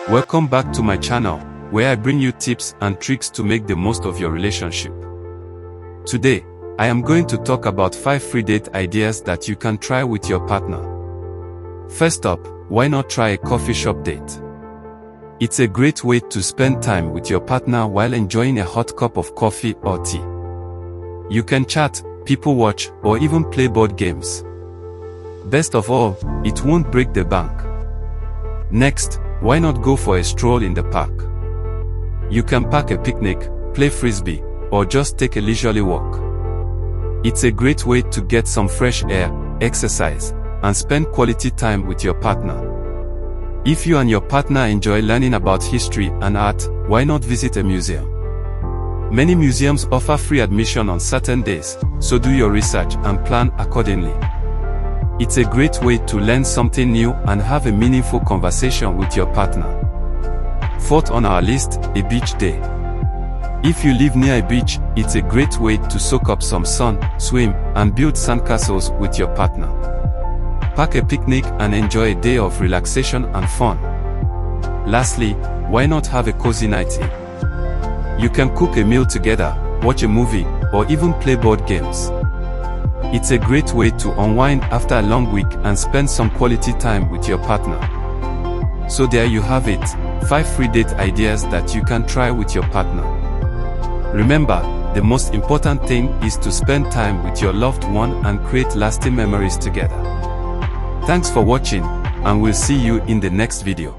Welcome back to my channel, where I bring you tips and tricks to make the most of your relationship. Today, I am going to talk about 5 free date ideas that you can try with your partner. First up, why not try a coffee shop date? It's a great way to spend time with your partner while enjoying a hot cup of coffee or tea. You can chat, people watch, or even play board games. Best of all, it won't break the bank. Next, why not go for a stroll in the park? You can pack a picnic, play Frisbee, or just take a leisurely walk. It's a great way to get some fresh air, exercise, and spend quality time with your partner. If you and your partner enjoy learning about history and art, why not visit a museum? Many museums offer free admission on certain days, so do your research and plan accordingly. It's a great way to learn something new and have a meaningful conversation with your partner. Fourth on our list, a beach day. If you live near a beach, it's a great way to soak up some sun, swim, and build sandcastles with your partner. Pack a picnic and enjoy a day of relaxation and fun. Lastly, why not have a cozy night in? You can cook a meal together, watch a movie, or even play board games. It's a great way to unwind after a long week and spend some quality time with your partner. So there you have it, 5 free date ideas that you can try with your partner. Remember, the most important thing is to spend time with your loved one and create lasting memories together. Thanks for watching, and we'll see you in the next video.